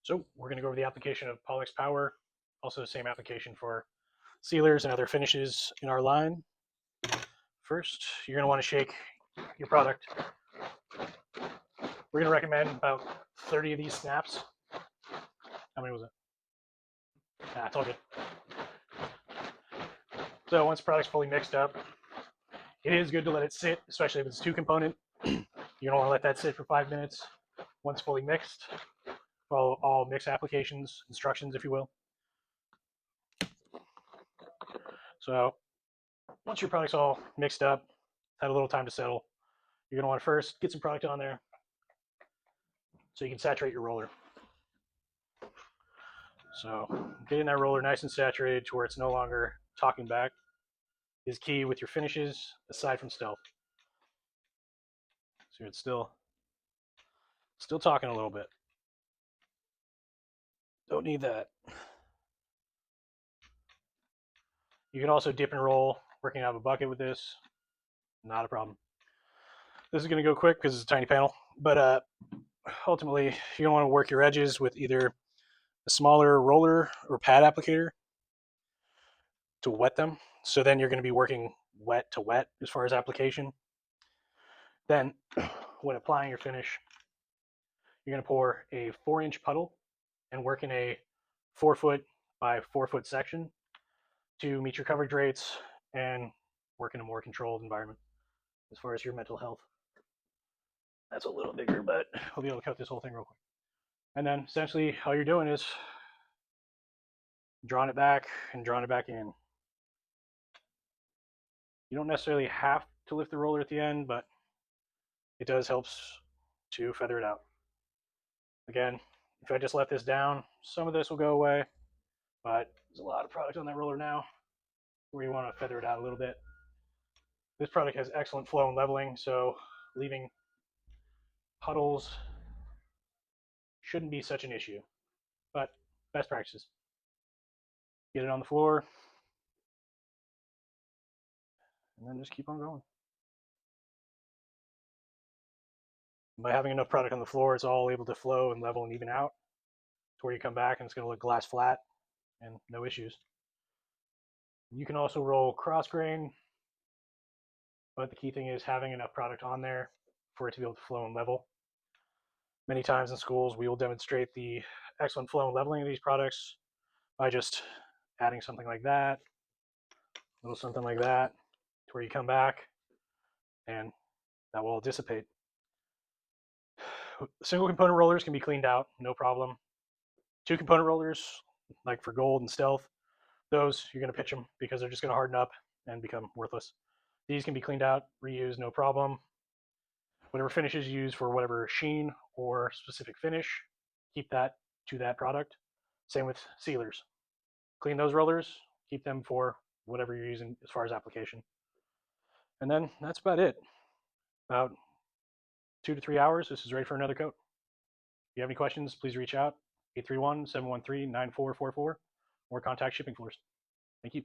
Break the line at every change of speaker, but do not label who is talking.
So we're going to go over the application of Pallmann X-Power, also the same application for sealers and other finishes in our line. First, you're going to want to shake your product. We're going to recommend about 30 of these snaps. How many was it? It's all good. So once the product's fully mixed up, it is good to let it sit, especially if it's two component. You don't want to let that sit for 5 minutes. Once fully mixed, follow all mix applications, instructions, if you will. So once your product's all mixed up, had a little time to settle, you're going to want to first get some product on there so you can saturate your roller. So getting that roller nice and saturated to where it's no longer talking back is key with your finishes, aside from stealth. So it's still talking a little bit. Don't need that. You can also dip and roll, working out of a bucket with this. Not a problem. This is going to go quick because it's a tiny panel, but ultimately you're going to want to work your edges with either a smaller roller or pad applicator to wet them. So then you're going to be working wet to wet as far as application. Then when applying your finish, you're going to pour a 4-inch puddle and work in a 4-foot by 4-foot section to meet your coverage rates and work in a more controlled environment as far as your mental health. That's a little bigger, but I'll be able to cut this whole thing real quick. And then essentially all you're doing is drawing it back and drawing it back in. You don't necessarily have to lift the roller at the end, but it does helps to feather it out. Again, if I just let this down, some of this will go away, but there's a lot of product on that roller now where you want to feather it out a little bit. This product has excellent flow and leveling, so leaving puddles shouldn't be such an issue, but best practices. Get it on the floor, and then just keep on going. By having enough product on the floor, it's all able to flow and level and even out to where you come back and it's going to look glass flat and no issues. You can also roll cross grain, but the key thing is having enough product on there for it to be able to flow and level. Many times in schools, we will demonstrate the excellent flow and leveling of these products by just adding something like that, a little something like that, to where you come back and that will all dissipate. Single component rollers can be cleaned out, no problem. 2 component rollers, like for gold and stealth, those you're going to pitch them because they're just going to harden up and become worthless. These can be cleaned out, reused, no problem. Whatever finishes you use for whatever sheen or specific finish, keep that to that product. Same with sealers. Clean those rollers, keep them for whatever you're using as far as application. And then that's about it. About 2 to 3 hours, this is ready for another coat. If you have any questions, please reach out, 831-713-9444, or contact Shipping Force. Thank you.